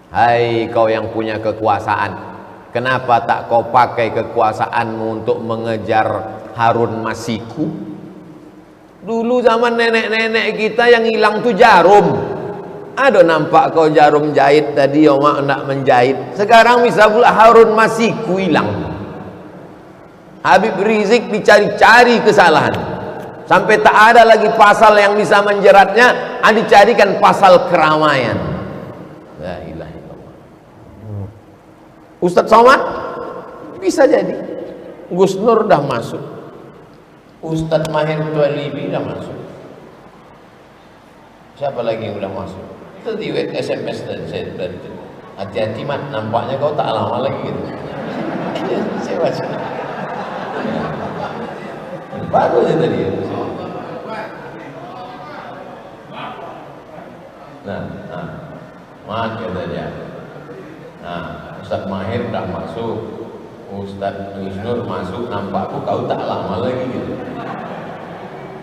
Hai kau yang punya kekuasaan, kenapa tak kau pakai kekuasaanmu untuk mengejar Harun Masiku? Dulu zaman nenek-nenek kita yang hilang tuh jarum. Ada nampak kau jarum jahit tadi, ya mak nak menjahit. Sekarang bisa pula Harun Masiku hilang. Habib Rizik dicari-cari kesalahan, sampai tak ada lagi pasal yang bisa menjeratnya, dicarikan pasal keramaian. La ilaha illallah. Ustadz Somad bisa jadi, Gus Nur dah masuk, Ustadz Mahir Tualibi dah masuk, siapa lagi yang udah masuk? Itu di SMS dan saya dari itu. Hati-hati mat, nampaknya kau tak lama lagi gitu. Saya baca. Baru aja tadi ya. Mat kata dia. Ustadz Mahir dah masuk, Ustadz Gus Nur masuk, nampakku kau tak lama lagi gitu.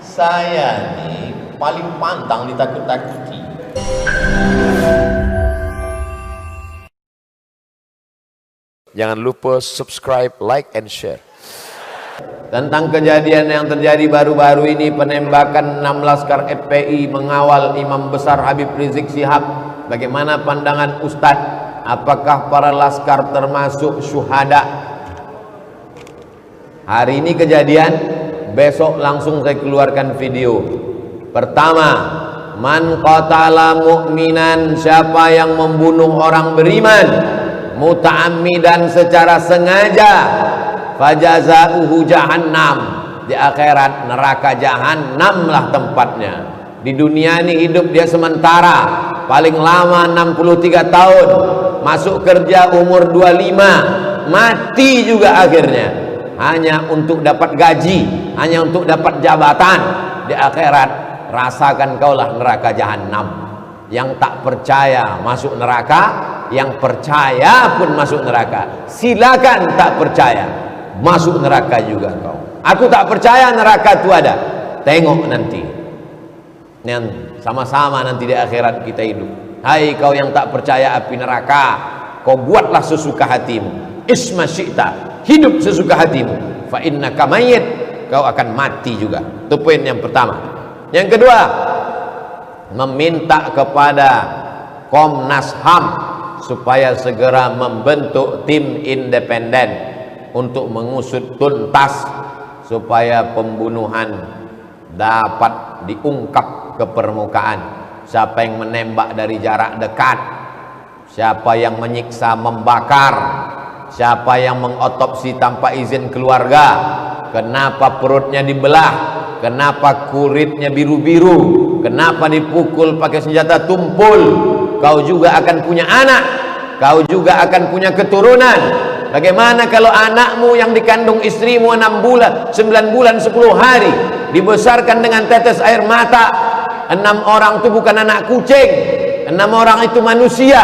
Saya nih paling pantang ditakut-takuti. Jangan lupa subscribe, like, and share. Tentang kejadian yang terjadi baru-baru ini, penembakan 6 laskar FPI mengawal Imam Besar Habib Rizik Syihab. Bagaimana pandangan Ustadz? Apakah para laskar termasuk syuhada? Hari ini kejadian, besok langsung saya keluarkan video. Pertama, man qatala mu'minan, siapa yang membunuh orang beriman muta'ammidan secara sengaja, fajazauhu jahannam, di akhirat neraka jahannam lah tempatnya. Di dunia ini hidup dia sementara, paling lama 63 tahun, masuk kerja umur 25, mati juga akhirnya, hanya untuk dapat gaji, hanya untuk dapat jabatan. Di akhirat rasakan kaulah neraka jahannam. Yang tak percaya masuk neraka, yang percaya pun masuk neraka. Silakan tak percaya, masuk neraka juga kau. Aku tak percaya neraka itu ada. Tengok nanti, sama-sama nanti di akhirat kita hidup. Hai kau yang tak percaya api neraka, kau buatlah sesuka hatimu. Isma syi'ta, hidup sesuka hatimu. Fa innaka mayyit, kau akan mati juga. Itu poin yang pertama. Yang kedua, meminta kepada Komnas HAM supaya segera membentuk tim independen untuk mengusut tuntas supaya pembunuhan dapat diungkap ke permukaan. Siapa yang menembak dari jarak dekat, siapa yang menyiksa, membakar, siapa yang mengotopsi tanpa izin keluarga, kenapa perutnya dibelah, kenapa kulitnya biru-biru, kenapa dipukul pakai senjata tumpul. Kau juga akan punya anak, kau juga akan punya keturunan. Bagaimana kalau anakmu yang dikandung istrimu 6 bulan, 9 bulan, 10 hari, dibesarkan dengan tetes air mata? 6 orang itu bukan anak kucing, 6 orang itu manusia,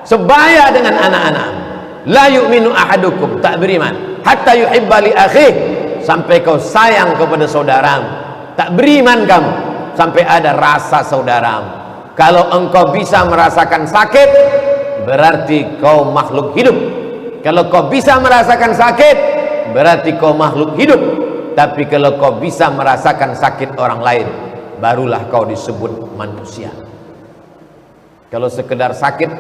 sebaya dengan anak-anak. La yu'minu ahadukum, tak beriman, hatta yuhibba li akhih, sampai kau sayang kepada saudaramu. Tak beriman kamu sampai ada rasa saudaramu. Kalau engkau bisa merasakan sakit, berarti kau makhluk hidup. Kalau kau bisa merasakan sakit, berarti kau makhluk hidup. Tapi kalau kau bisa merasakan sakit orang lain, barulah kau disebut manusia. Kalau sekedar sakit,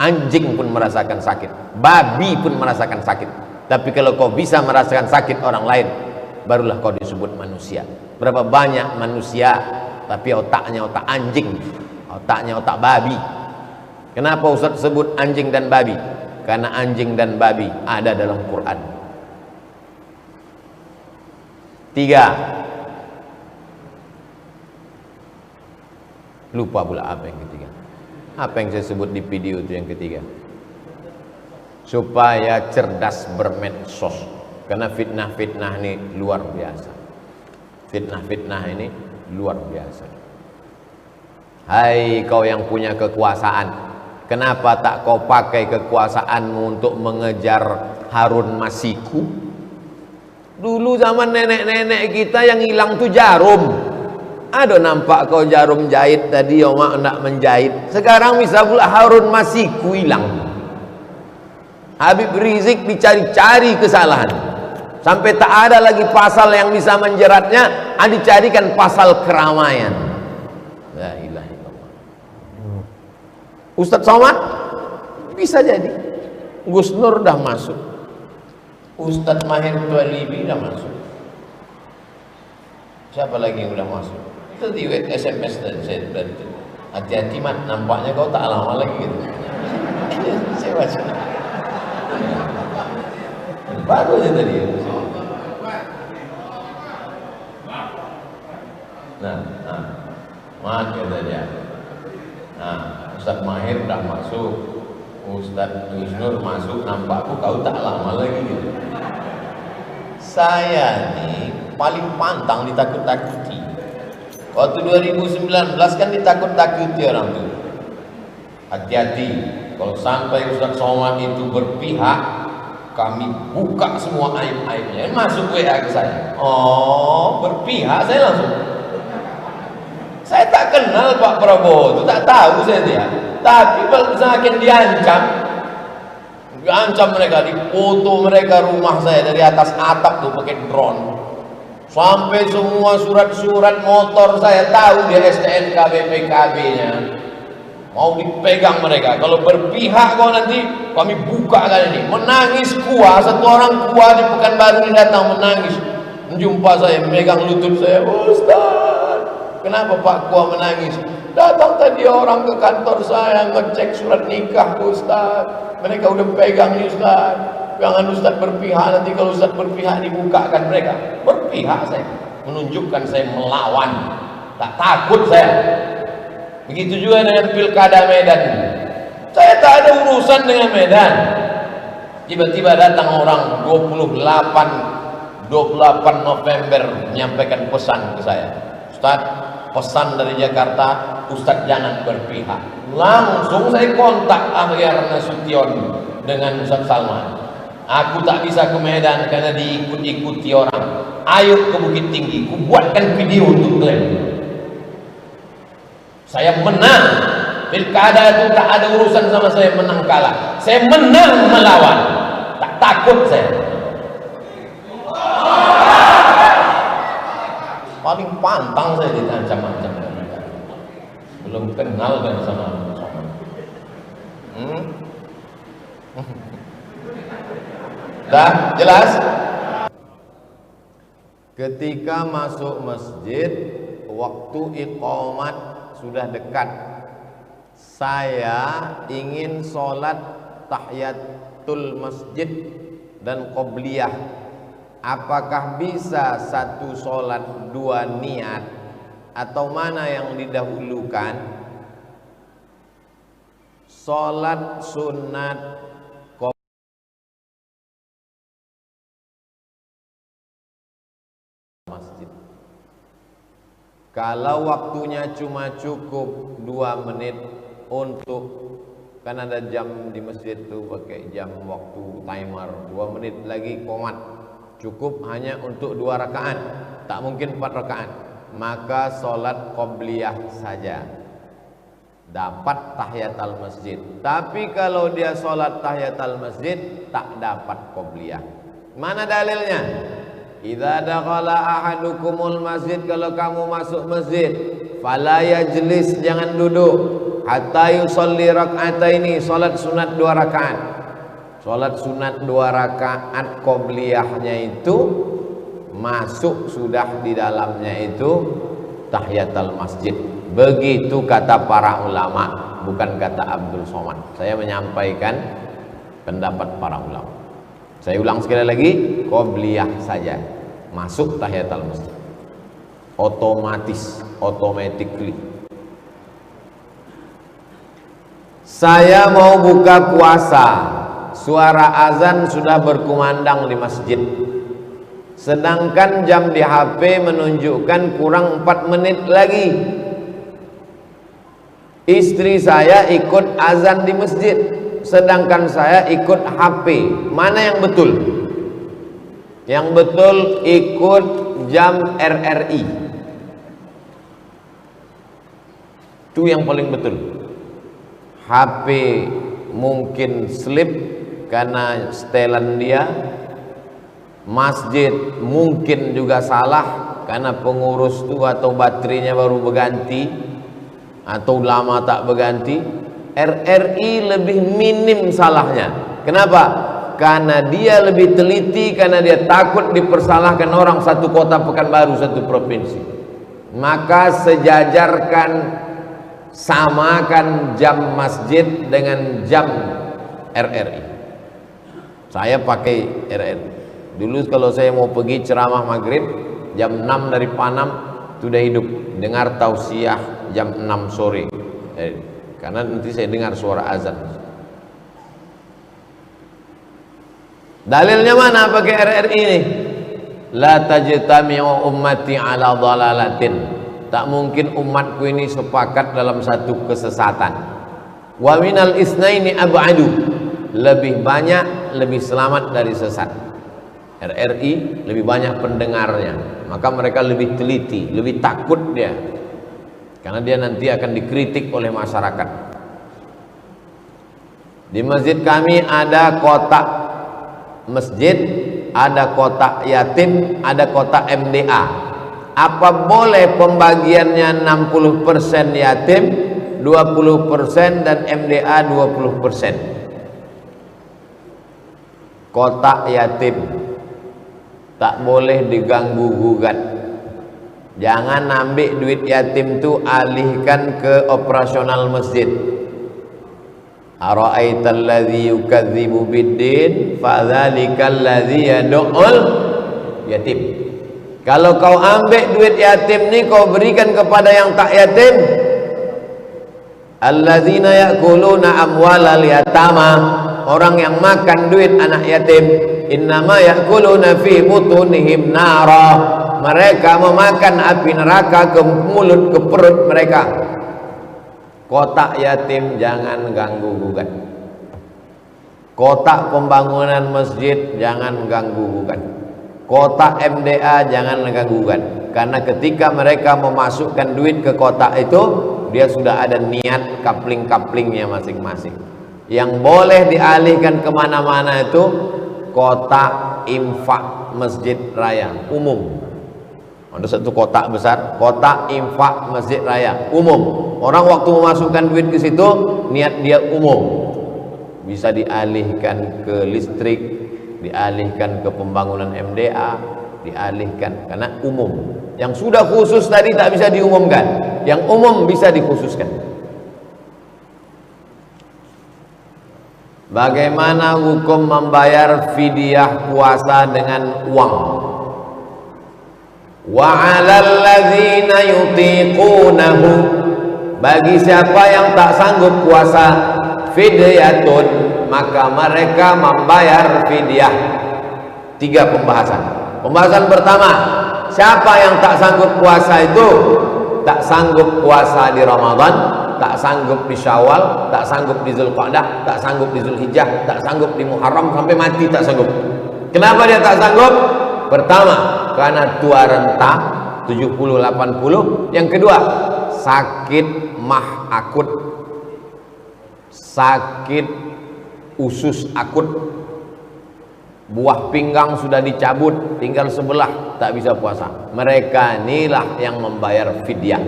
anjing pun merasakan sakit, babi pun merasakan sakit. Tapi kalau kau bisa merasakan sakit orang lain, barulah kau disebut manusia. Berapa banyak manusia tapi otaknya otak anjing, otaknya otak babi. Kenapa Ustaz sebut anjing dan babi? Karena anjing dan babi ada dalam Quran. 3. Lupa pula apa yang ketiga. Apa yang saya sebut di video itu yang ketiga? Supaya cerdas bermedsos. Karena fitnah-fitnah ini luar biasa. Fitnah-fitnah ini luar biasa. Hai kau yang punya kekuasaan, kenapa tak kau pakai kekuasaanmu untuk mengejar Harun Masiku? Dulu zaman nenek-nenek kita yang hilang tuh jarum. Aduh, nampak kau jarum jahit tadi, Oma nak menjahit. Sekarang bisa pula Harun Masiku hilang. Habib Rizik dicari-cari kesalahan. Sampai tak ada lagi pasal yang bisa menjeratnya, dicarikan pasal keramaian. La ilaha illallah. Ustadz Somad bisa jadi. Gus Nur dah masuk. Ustadz Mahir Tualibi dah masuk. Siapa lagi yang udah masuk? Itu di SMS dan saya berarti hati-hati mat, nampaknya kau tak lama lagi gitu. Saya baca baru aja tadi. Nah, mat kata dia. Nah, Ustadz Mahir udah masuk, Ustadz Nur masuk, nampakku kau tak lama lagi gitu. Saya nih paling pantang ditakut-takuti. Waktu 2019 kan ditakut-takuti orang tuh. Hati-hati, kalau sampai Ustadz Somad itu berpihak, kami buka semua aib-aibnya. Masuk WA ke saya. Oh, berpihak, saya langsung. Saya tak kenal Pak Prabowo, itu tak tahu saya dia. Tapi kalau semakin diancam mereka, dipoto mereka rumah saya dari atas atap tuh pakai drone. Sampai semua surat-surat motor saya tahu di STNK BPKB-nya. Mau dipegang mereka. Kalau berpihak kau nanti kami buka kali ini. Menangis kuah, satu orang kuah di Pekanbaru ini datang menangis. Menjumpa saya, memegang lutut saya. Ustaz, kenapa Pak Kuah menangis? Datang tadi orang ke kantor saya ngecek surat nikah Ustaz. Mereka udah pegang nih Ustaz. Jangan Ustaz berpihak, nanti kalau Ustaz berpihak dibukakan mereka. Berpihak saya, menunjukkan saya melawan, tak takut saya. Begitu juga dengan pilkada Medan. Saya tak ada urusan dengan Medan. Tiba-tiba datang orang 28 November menyampaikan pesan ke saya. Ustaz, pesan dari Jakarta, Ustaz jangan berpihak. Langsung saya kontak Akhyar Nasution dengan Ustaz Salman. Aku tak bisa ke Medan karena diikut-ikuti orang. Ayo ke Bukit Tinggi, ku buatkan video untuk klaim. Saya menang. Pilkada itu tak ada urusan sama saya menang kalah. Saya menang melawan. Tak takut saya. Paling pantang saya diancam-ancam mereka. Belum kenal kan sama dah jelas? Ketika masuk masjid, waktu iqamat sudah dekat. Saya ingin sholat tahiyatul masjid dan qobliyah. Apakah bisa satu sholat dua niat, atau mana yang didahulukan? Sholat sunat masjid. Kalau waktunya cuma cukup 2 menit untuk, kan ada jam di masjid tuh pakai jam waktu timer, 2 menit lagi qomat, cukup hanya untuk 2 rakaat, tak mungkin 4 rakaat, maka sholat qobliyah saja, dapat tahiyatul masjid. Tapi kalau dia sholat tahiyatul masjid tak dapat qobliyah. Mana dalilnya? Idza dakhala ahadukumul masjid, kalau kamu masuk masjid, fala yajlis, jangan duduk, hatta yusolli rak'ataini, salat sunat 2 rakaat. Salat sunat 2 rakaat qobliyahnya itu masuk sudah di dalamnya itu tahiyatul masjid. Begitu kata para ulama, bukan kata Abdul Somad. Saya menyampaikan pendapat para ulama. Saya ulang sekali lagi, qobliyah saja, masuk tahiyatul masjid, otomatis, automatically. Saya mau buka puasa, suara azan sudah berkumandang di masjid, sedangkan jam di HP menunjukkan kurang 4 menit lagi. Istri saya ikut azan di masjid, sedangkan saya ikut HP. Mana yang betul? Yang betul ikut jam RRI. Itu yang paling betul. HP mungkin slip karena setelan dia, masjid mungkin juga salah karena pengurus itu atau baterainya baru berganti atau lama tak berganti. RRI lebih minim salahnya. Kenapa? Karena dia lebih teliti, karena dia takut dipersalahkan orang satu kota Pekanbaru, satu provinsi. Maka sejajarkan, samakan jam masjid dengan jam RRI. Saya pakai RRI. Dulu kalau saya mau pergi ceramah maghrib jam 6 dari Panam sudah hidup, dengar tausiah jam 6 sore. Karena nanti saya dengar suara azan. Dalilnya mana pakai RRI ini? La tajtami'u ummati ala dhalalatin. Tak mungkin umatku ini sepakat dalam satu kesesatan. Wa minal isnaini ab'adu. Lebih banyak, lebih selamat dari sesat. RRI lebih banyak pendengarnya, maka mereka lebih teliti, lebih takut dia, karena dia nanti akan dikritik oleh masyarakat. Di masjid kami ada kotak masjid, ada kotak yatim, ada kotak MDA. Apa boleh pembagiannya 60% yatim, 20% dan MDA 20%? Kotak yatim tak boleh diganggu gugat. Jangan ambil duit yatim tu alihkan ke operasional masjid. Ara'aital ladzi yukadzibu biddin fadzalikal ladzi yad'ul yatim. Kalau kau ambil duit yatim ni kau berikan kepada yang tak yatim, alladzina ya'kuluna amwalal yatama, orang yang makan duit anak yatim, innama ya'kuluna fi butunihim nara, mereka memakan api neraka ke mulut, ke perut mereka. Kotak yatim jangan ganggu gugat. Kotak pembangunan masjid jangan ganggu gugat. Kotak MDA jangan ganggu gugat. Karena ketika mereka memasukkan duit ke kotak itu, dia sudah ada niat kapling-kaplingnya masing-masing. Yang boleh dialihkan kemana-mana itu kotak infak masjid raya umum. Ada satu kotak besar, kotak infak masjid raya umum. Orang waktu memasukkan duit ke situ, niat dia umum. Bisa dialihkan ke listrik, dialihkan ke pembangunan MDA, dialihkan karena umum. Yang sudah khusus tadi tak bisa diumumkan, yang umum bisa dikhususkan. Bagaimana hukum membayar fidyah puasa dengan uang? Wa 'alal ladzina yutiqunahu, bagi siapa yang tak sanggup puasa, fidyatun, maka mereka membayar fidyah. 3 pembahasan. Pembahasan pertama, siapa yang tak sanggup puasa itu? Tak sanggup puasa di Ramadan, tak sanggup di Syawal, tak sanggup di Zulqa'dah, tak sanggup di Zulhijjah, tak sanggup di Muharram, sampai mati tak sanggup. Kenapa dia tak sanggup? Pertama, karena tua renta 70-80. Yang kedua, sakit mah akut, sakit usus akut, buah pinggang sudah dicabut, tinggal sebelah, tak bisa puasa. Mereka inilah yang membayar fidyah.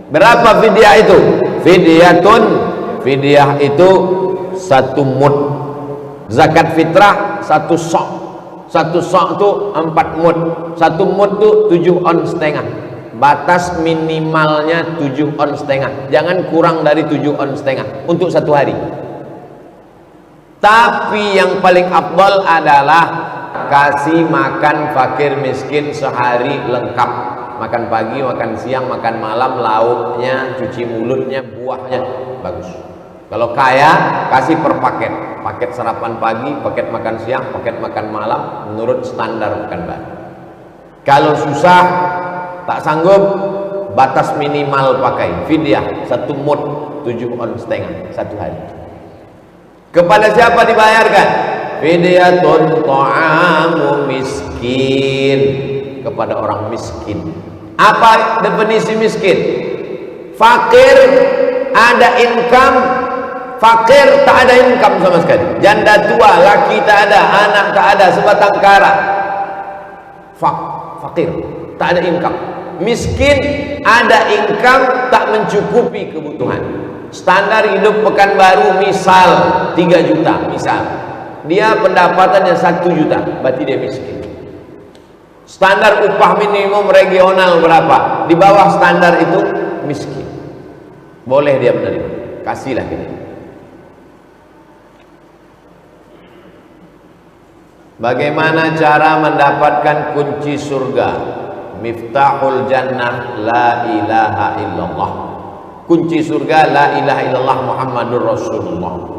Berapa fidyah itu? Fidyatun, fidyah itu 1 mud. Zakat fitrah 1 sok. 1 sok itu 4 mud. 1 mud itu 7 on setengah. Batas minimalnya 7 on setengah. Jangan kurang dari 7 on setengah untuk 1 hari. Tapi yang paling afdal adalah kasih makan fakir miskin sehari lengkap. Makan pagi, makan siang, makan malam, lauknya, cuci mulutnya, buahnya, bagus. Kalau kaya, kasih per paket. Paket sarapan pagi, paket makan siang, paket makan malam, menurut standar Pekanbaru. Kalau susah, tak sanggup, batas minimal pakai fidyah 1 mud 7 on setengah 1 hari. Kepada siapa dibayarkan? Fidyatun ta'amu miskin, kepada orang miskin. Apa definisi miskin? Fakir ada income, fakir tak ada income sama sekali. Janda tua, laki tak ada, anak tak ada, sebatang kara. Fakir, tak ada income. Miskin, ada income, tak mencukupi kebutuhan. Standar hidup Pekanbaru misal 3 juta, misal. Dia pendapatannya 1 juta, berarti dia miskin. Standar upah minimum regional berapa? Di bawah standar itu miskin. Boleh dia menerima, kasihlah kita. Bagaimana cara mendapatkan kunci surga? Miftahul jannah la ilaha illallah. Kunci surga la ilaha illallah Muhammadur Rasulullah.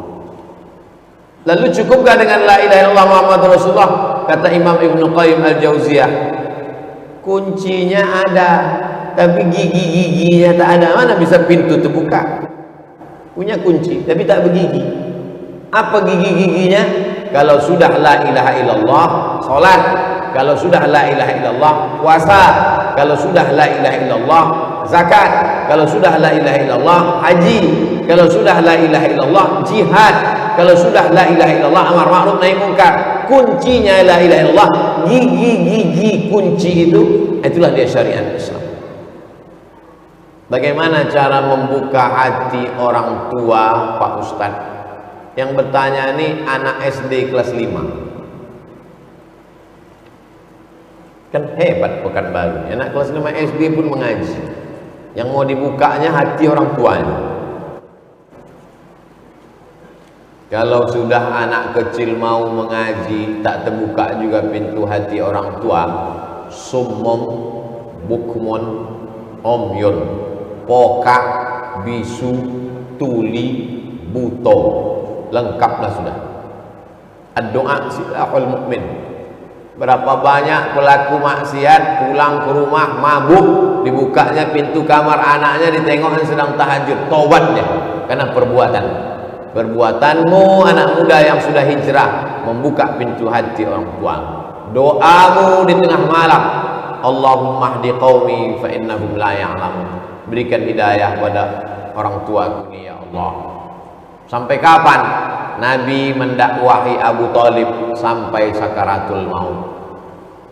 Lalu cukupkah dengan la ilaha illallah Muhammadur Rasulullah? Kata Imam Ibn Qayyim Al-Jauziyah, kuncinya ada, tapi gigi-giginya tak ada. Mana bisa pintu terbuka? Punya kunci, tapi tak bergigi. Apa gigi-giginya? Kalau sudah la ilaha illallah, salat. Kalau sudah la ilaha illallah, puasa. Kalau sudah la ilaha illallah, zakat. Kalau sudah la ilaha illallah, haji. Kalau sudah la ilaha illallah, jihad. Kalau sudah la ilaha illallah, amar ma'ruf nahi munkar. Kuncinya la ilaha illallah, gigi-gigi kunci itu, itulah dia syariat Islam. Bagaimana cara membuka hati orang tua, Pak Ustadz? Yang bertanya ini anak SD kelas 5. Kan hebat Pekanbaru, anak kelas 5 SD pun mengaji. Yang mau dibukanya hati orang tuanya. Kalau sudah anak kecil mau mengaji, tak terbuka juga pintu hati orang tua. Summum, bukmun, omyun, pokak, bisu, tuli, buto, lengkaplah sudah. Ad-doa silahul mukmin. Berapa banyak pelaku maksiat pulang ke rumah mabuk, dibukanya pintu kamar anaknya, ditengoknya sedang tahajud, tobat dia karena perbuatanmu anak muda yang sudah hijrah, membuka pintu hati orang tua. Doamu di tengah malam, Allahumma hdi qaumi fa innahum la ya'lamun. Berikan hidayah pada orang tua ini ya Allah. Sampai kapan Nabi mendakwahi Abu Talib sampai sakaratul maut?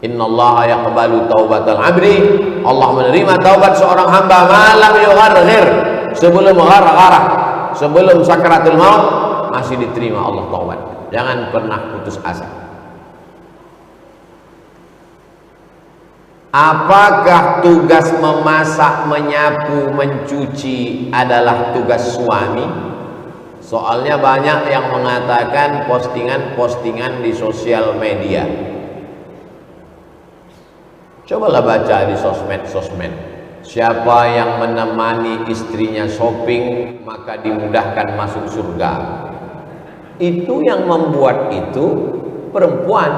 Innallaha yaqbalu taubatal abdi. Allah menerima taubat seorang hamba malam yugharghir, sebelum ghargharah, sebelum sakaratul maut masih diterima Allah taubat. Jangan pernah putus asa. Apakah tugas memasak, menyapu, mencuci adalah tugas suami? Soalnya banyak yang mengatakan postingan-postingan di sosial media. Cobalah baca di sosmed. Siapa yang menemani istrinya shopping, maka dimudahkan masuk surga. Itu yang membuat itu perempuan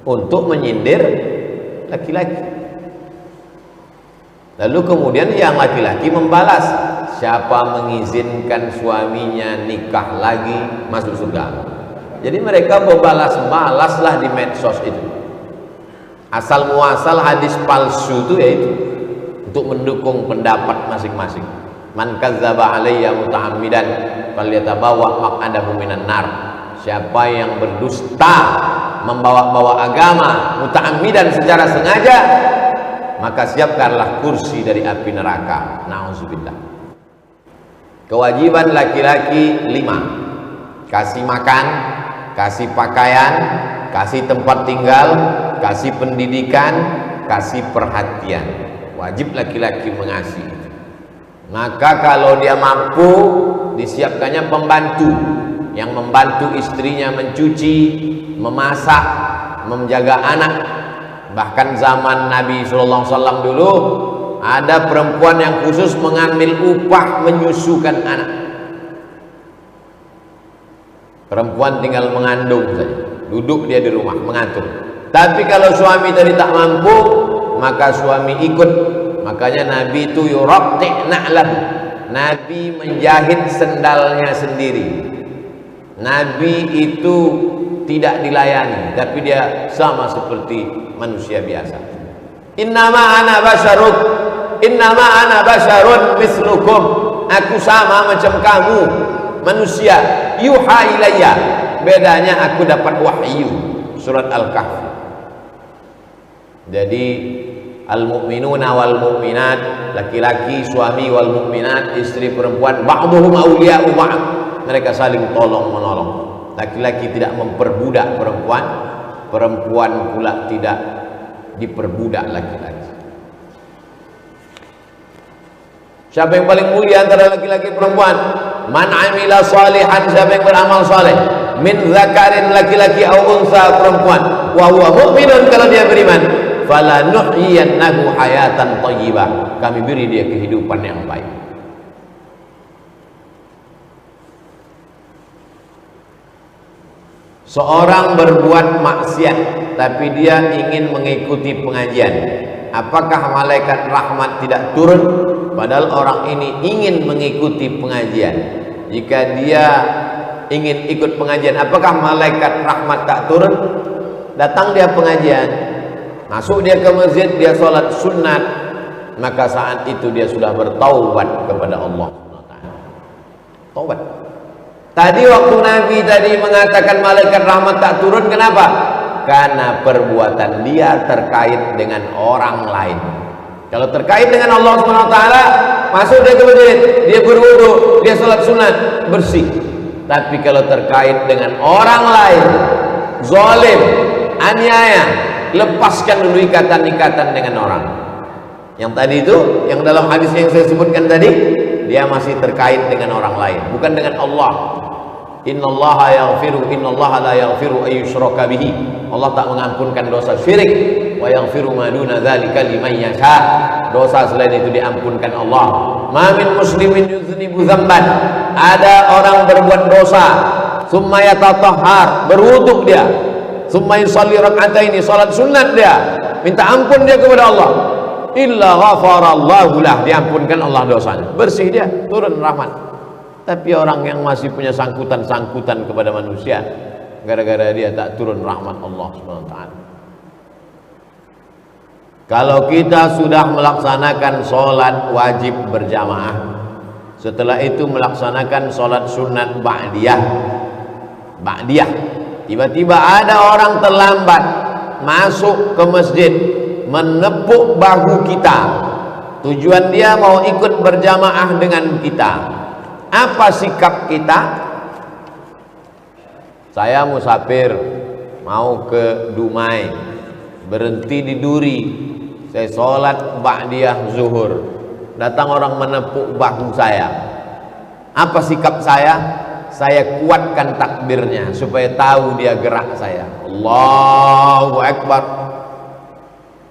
untuk menyindir laki-laki. Lalu kemudian yang laki-laki membalas, siapa mengizinkan suaminya nikah lagi masuk surga. Jadi mereka berbalas-balaslah di medsos itu. Asal muasal hadis palsu itu yaitu untuk mendukung pendapat masing-masing. Man kadzdzaba alayya muta'ammidan falyatabawa maq'adahu minan nar. Siapa yang berdusta, membawa-bawa agama muta'ammidan secara sengaja, maka siapkanlah kursi dari api neraka. Nauzubillah. Kewajiban laki-laki 5. Kasih makan, kasih pakaian, kasih tempat tinggal, kasih pendidikan, kasih perhatian. Wajib laki-laki mengasihi. Maka kalau dia mampu, disiapkannya pembantu yang membantu istrinya mencuci, memasak, menjaga anak. Bahkan zaman Nabi SAW dulu ada perempuan yang khusus mengambil upah menyusukan anak. Perempuan tinggal mengandung saja, duduk dia di rumah mengatur. Tapi kalau suami tadi tak mampu, maka suami ikut. Makanya Nabi itu yuraqti' na'lahu. Nabi menjahit sendalnya sendiri. Nabi itu tidak dilayani, tapi dia sama seperti manusia biasa. Innama ana basyaruk, innama ana basyarun mislukum, aku sama macam kamu manusia, yuha ilayya, bedanya aku dapat wahyu. Surat Al-Kahfi. Jadi al-mu'minuna wal mu'minat, laki-laki suami wal mu'minat, istri perempuan, ba'duhum awliya'u ba'd, mereka saling tolong menolong. Laki-laki tidak memperbudak perempuan, perempuan pula tidak diperbudak laki-laki. Siapa yang paling mulia antara laki-laki perempuan? Man amila salihan, siapa yang beramal saleh, min zakarin, laki-laki, au unsa, perempuan, wa huwa mu'minun, kalau dia beriman, fala nuhyiyannahu hayatan thayyibah, kami beri dia kehidupan yang baik. Seorang berbuat maksiat tapi dia ingin mengikuti pengajian, apakah malaikat rahmat tidak turun? Padahal orang ini ingin mengikuti pengajian. Jika dia ingin ikut pengajian, apakah malaikat rahmat tak turun? Datang dia pengajian, masuk dia ke masjid, dia sholat sunat, maka saat itu dia sudah bertaubat kepada Allah. Taubat. Tadi waktu Nabi tadi mengatakan malaikat rahmat tak turun, kenapa? Karena perbuatan dia terkait dengan orang lain. Kalau terkait dengan Allah SWT, masuk dia ke masjid, dia berwudu, dia sholat sunat, bersih. Tapi kalau terkait dengan orang lain, zalim, aniaya, lepaskan dulu ikatan-ikatan dengan orang. Yang tadi itu, yang dalam hadis yang saya sebutkan tadi, dia masih terkait dengan orang lain, bukan dengan Allah. Innallaha yaghfiru, innallaha la yaghfiru ayyushraka bihi. Allah tak mengampunkan dosa syirik, wa yaghfiru ma duna dzalika liman yasha. Dosa selain itu diampunkan Allah. Ma min muslimin yuznibu dzamban, ada orang berbuat dosa, summa yatatahhar, berwudu dia, summa yusalli rak'ataini, salat sunat dia, minta ampun dia kepada Allah, illa ghafarallahu lah, diampunkan Allah dosanya, bersih dia, turun rahmat. Tapi orang yang masih punya sangkutan-sangkutan kepada manusia, gara-gara dia tak turun rahmat Allah SWT. Kalau kita sudah melaksanakan sholat wajib berjamaah, setelah itu melaksanakan sholat sunat ba'diyah, tiba-tiba ada orang terlambat masuk ke masjid, menepuk bahu kita, tujuan dia mau ikut berjamaah dengan kita. Apa sikap kita? Saya musafir, mau ke Dumai, berhenti di Duri, saya sholat ba'diyah zuhur, datang orang menepuk bahu saya. Apa sikap saya? Saya kuatkan takbirnya supaya tahu dia gerak saya. Allahu Akbar,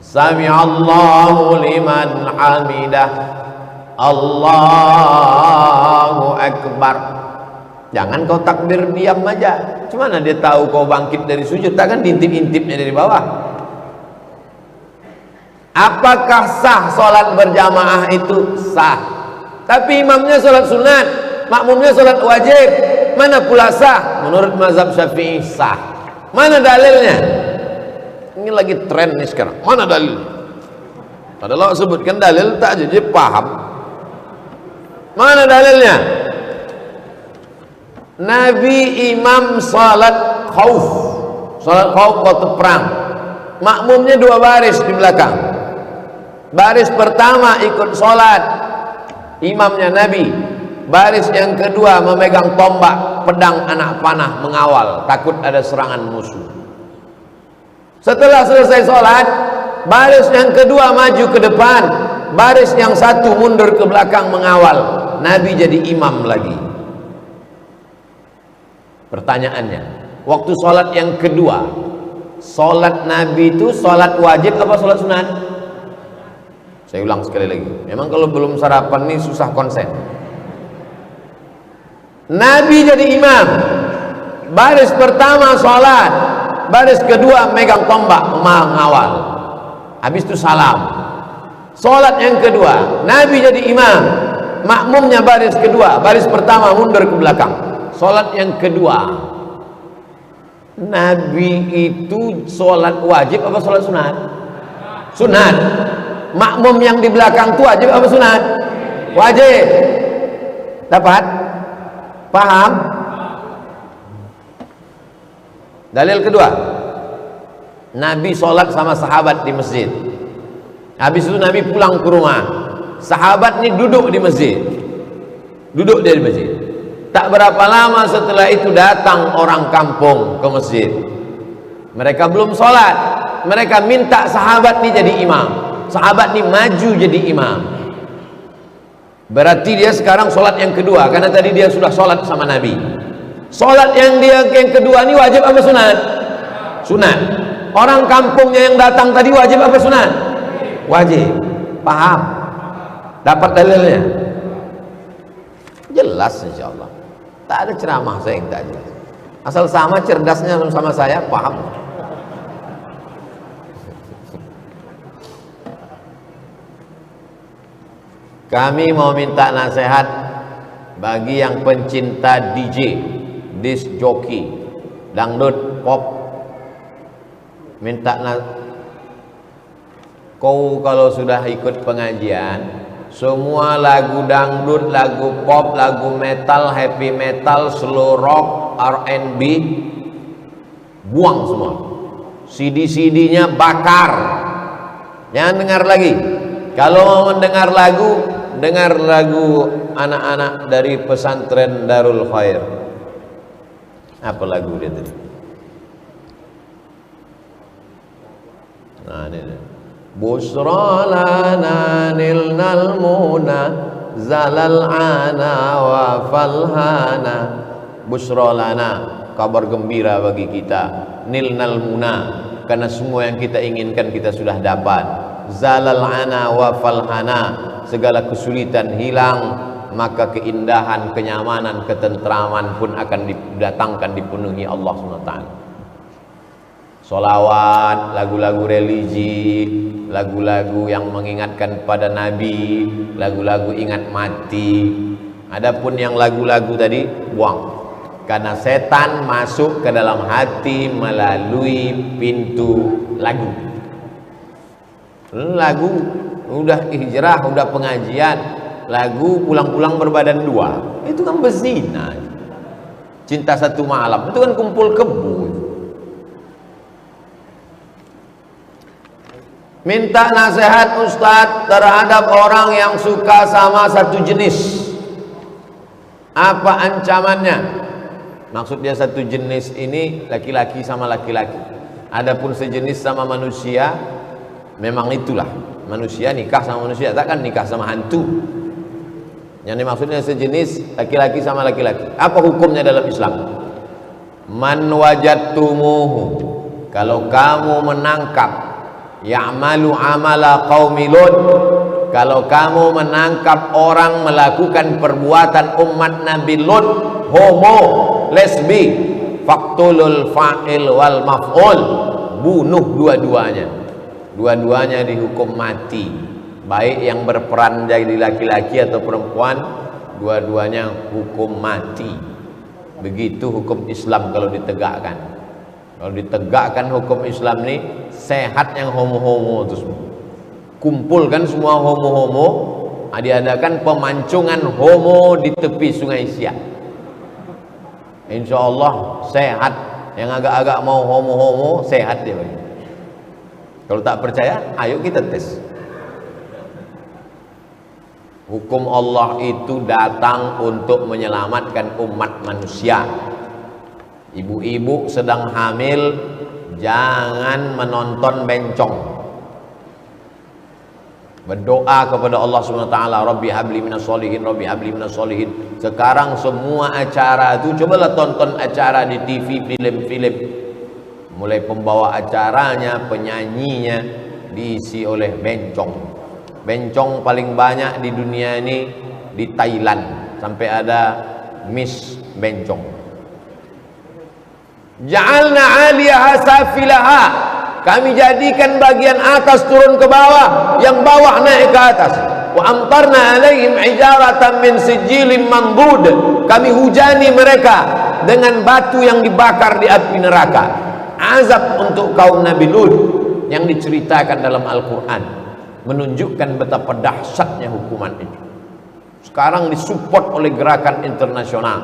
Sami'allahu liman hamidah, Allahu Akbar. Jangan kau takbir diam aja. Cumana dia tahu kau bangkit dari sujud? Takkan diintip-intipnya dari bawah. Apakah sah sholat berjamaah itu? Sah. Tapi imamnya sholat sunat, makmumnya sholat wajib, mana pula sah? Menurut mazhab Syafi'i sah. Mana dalilnya? Ini lagi tren nih sekarang. Mana dalilnya? Padahal sebutkan dalil tak jadi paham. Mana dalilnya? Nabi imam salat khauf, salat khauf waktu perang, makmumnya 2 baris di belakang. Baris pertama ikut salat, imamnya Nabi. Baris yang kedua memegang tombak, pedang, anak panah, mengawal, takut ada serangan musuh. Setelah selesai salat, baris yang kedua maju ke depan, baris yang satu mundur ke belakang mengawal. Nabi jadi imam lagi. Pertanyaannya, waktu sholat yang kedua, sholat Nabi itu sholat wajib apa sholat sunat? Saya ulang sekali lagi, memang kalau belum sarapan nih susah konsen. Nabi jadi imam, baris pertama sholat, baris kedua megang tombak mengawal, habis itu salam. Sholat yang kedua, Nabi jadi imam, makmumnya baris kedua, baris pertama mundur ke belakang. Sholat yang kedua, Nabi itu sholat wajib apa sholat sunat? Sunat. makmum yang di belakang itu wajib apa sunat? Wajib. Dapat? Paham? Dalil kedua, Nabi sholat sama sahabat di masjid. Habis itu Nabi pulang ke rumah. Sahabat ini duduk di masjid. Duduk dia di masjid. Tak berapa lama setelah itu datang orang kampung ke masjid. Mereka belum sholat. Mereka minta sahabat ini jadi imam. Sahabat ini maju jadi imam. Berarti dia sekarang sholat yang kedua, karena tadi dia sudah sholat sama Nabi. Sholat yang kedua ini wajib apa sunat? Sunat. Orang kampungnya yang datang tadi wajib apa sunat? Wajib. Paham? Dapat dalilnya? Jelas insyaallah. Tak ada ceramah saya yang tak jelas. Asal sama cerdasnya sama saya, paham. Kami mau minta nasihat bagi yang pencinta DJ, disc jockey, dangdut, pop. Minta kau kalau sudah ikut pengajian, semua lagu dangdut, lagu pop, lagu metal, happy metal, slow rock, R&B, buang semua. CD-CD-nya bakar. Jangan dengar lagi. Kalau mau mendengar lagu, dengar lagu anak-anak dari pesantren Darul Khair. Apa lagu dia tadi? Nah, ini. Busra lana nilnal muna zalal ana wa falhana. Busra lana, kabar gembira bagi kita, nilnal muna, karena semua yang kita inginkan kita sudah dapat. Zalal ana wa falhana, segala kesulitan hilang, maka keindahan, kenyamanan, ketentraman pun akan didatangkan, dipenuhi Allah SWT. Solawat, lagu-lagu religi, lagu-lagu yang mengingatkan pada Nabi, lagu-lagu ingat mati. Adapun yang lagu-lagu tadi buang, karena setan masuk ke dalam hati melalui pintu lagu. Lagu udah hijrah, udah pengajian, lagu pulang-pulang berbadan dua, itu kan berzina. Cinta satu malam, itu kan kumpul kebo. Minta nasihat Ustadz terhadap orang yang suka sama satu jenis. Apa ancamannya? Maksud dia satu jenis ini laki-laki sama laki-laki. Adapun sejenis sama manusia, memang itulah manusia nikah sama manusia, takkan nikah sama hantu. Yang dimaksudnya sejenis laki-laki sama laki-laki. Apa hukumnya dalam Islam? Man wajadtumuhu, kalau kamu menangkap ya'malu amala qaumi Lut, kalau kamu menangkap orang melakukan perbuatan umat Nabi Lut, homo, lesbi, faktulul fa'il wal maf'ul, bunuh dua-duanya. Dua-duanya dihukum mati, baik yang berperan jadi laki-laki atau perempuan, dua-duanya hukum mati. Begitu hukum Islam kalau ditegakkan. Kalau ditegakkan hukum Islam ini, sehat yang homo-homo itu semua. Kumpulkan semua homo-homo, diadakan pemancingan homo di tepi Sungai Siak. Insya Allah sehat. Yang agak-agak mau homo-homo, sehat dia. Kalau tak percaya, ayo kita tes. Hukum Allah itu datang untuk menyelamatkan umat manusia. Ibu-ibu sedang hamil, jangan menonton bencong. Berdoa kepada Allah SWT, Rabbi habli minas solihin, Rabbi habli minas solihin. Sekarang semua acara itu, cobalah tonton acara di TV, film-film. Mulai pembawa acaranya, penyanyinya diisi oleh bencong. Bencong paling banyak di dunia ini di Thailand, sampai ada Miss Bencong. Ja'alna 'aliyaha safilaha, kami jadikan bagian atas turun ke bawah, yang bawah naik ke atas. Wa amtarna 'alaihim hijaratan min sijilin mandud, kami hujani mereka dengan batu yang dibakar di api neraka. Azab untuk kaum Nabi Lut yang diceritakan dalam Al-Quran. menunjukkan betapa dahsyatnya hukuman itu. Sekarang disupport oleh gerakan internasional.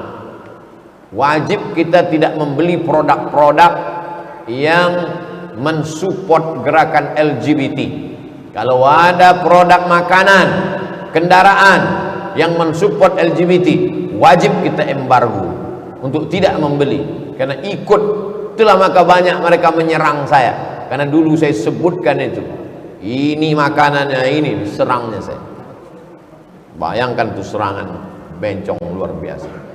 Wajib kita tidak membeli produk-produk yang mensupport gerakan LGBT. Kalau ada produk makanan, kendaraan yang mensupport LGBT, wajib kita embargo untuk tidak membeli. Karena ikut, itulah maka banyak mereka menyerang saya. Karena dulu saya sebutkan itu. Ini makanannya, ini serangnya saya. Bayangkan tuh serangan bencong luar biasa.